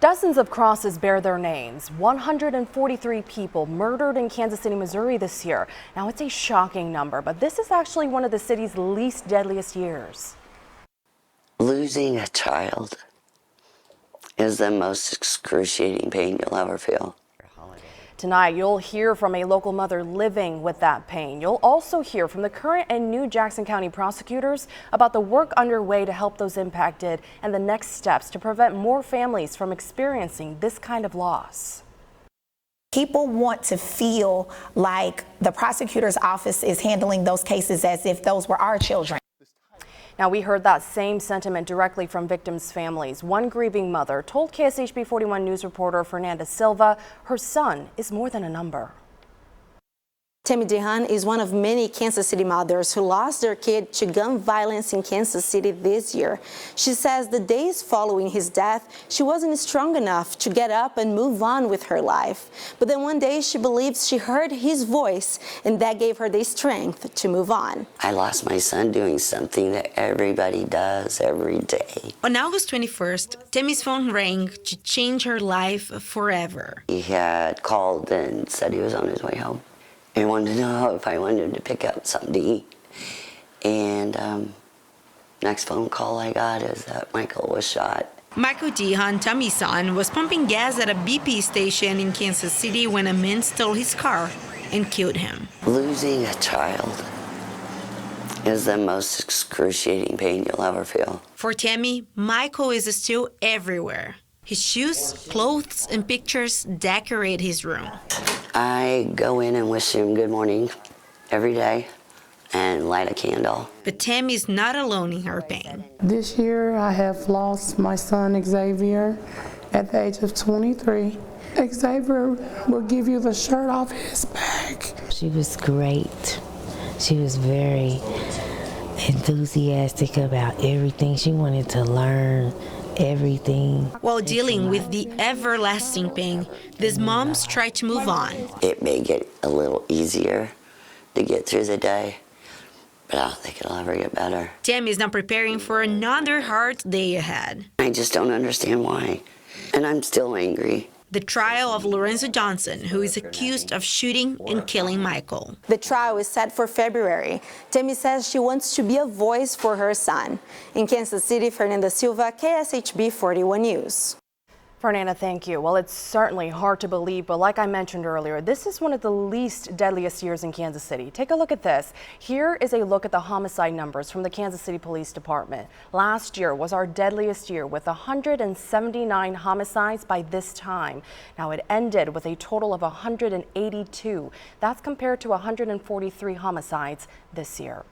Dozens of crosses bear their names. 143 people murdered in Kansas City, Missouri this year. Now, it's a shocking number, but this is actually one of the city's least deadliest years. Losing a child is the most excruciating pain you'll ever feel. Tonight, you'll hear from a local mother living with that pain. You'll also hear from the current and new Jackson County prosecutors about the work underway to help those impacted and the next steps to prevent more families from experiencing this kind of loss. People want to feel like the prosecutor's office is handling those cases as if those were our children. Now, we heard that same sentiment directly from victims' families. One grieving mother told KSHB 41 News reporter Fernanda Silva her son is more than a number. Tammy Dehan is one of many Kansas City mothers who lost their kid to gun violence in Kansas City this year. She says the days following his death, she wasn't strong enough to get up and move on with her life. But then one day she believes she heard his voice, and that gave her the strength to move on. I lost my son doing something that everybody does every day. On August 21st, Tammy's phone rang to change her life forever. He had called and said he was on his way home. He wanted to know if I wanted him to pick up something to eat. And next phone call I got is that Michael was shot. Michael Dehan, Tammy's son, was pumping gas at a BP station in Kansas City when a man stole his car and killed him. Losing a child is the most excruciating pain you'll ever feel. For Tammy, Michael is still everywhere. His shoes, clothes, and pictures decorate his room. I go in and wish him good morning every day and light a candle. But Tammy is not alone in her pain. This year I have lost my son Xavier at the age of 23. Xavier will give you the shirt off his back. She was great. She was very enthusiastic about everything. She wanted to learn everything. While dealing with the everlasting pain, these moms try to move on. It may get a little easier to get through the day, but I don't think it'll ever get better. Tammy is now preparing for another hard day ahead. I just don't understand why, and I'm still angry. The trial of Lorenzo Johnson, who is accused of shooting and killing Michael. The trial is set for February. Tammy says she wants to be a voice for her son. In Kansas City, Fernanda Silva, KSHB 41 News. Fernanda, thank you. Well, it's certainly hard to believe, but like I mentioned earlier, this is one of the least deadliest years in Kansas City. Take a look at this. Here is a look at the homicide numbers from the Kansas City Police Department. Last year was our deadliest year with 179 homicides by this time. Now, it ended with a total of 182. That's compared to 143 homicides this year.